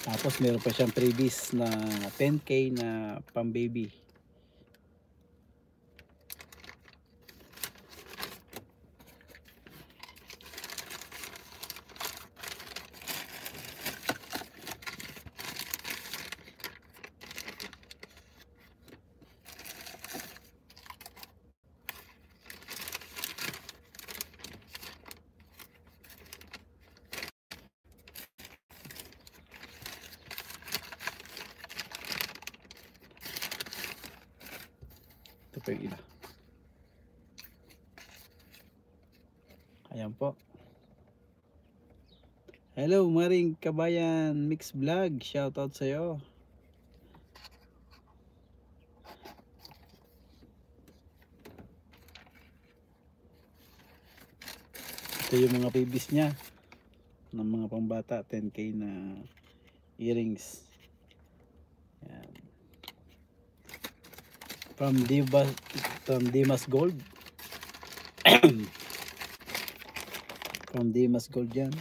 Tapos meron pa siyang freebies na 10k na pang baby. Ito po yung iba. Ayan po. Hello Maring Kabayan Mix Vlog, shoutout sa iyo. Ito yung mga babies niya ng mga pangbata, 10k na earrings. Ayan. From Dimas Gold. From Dimas Gold yan.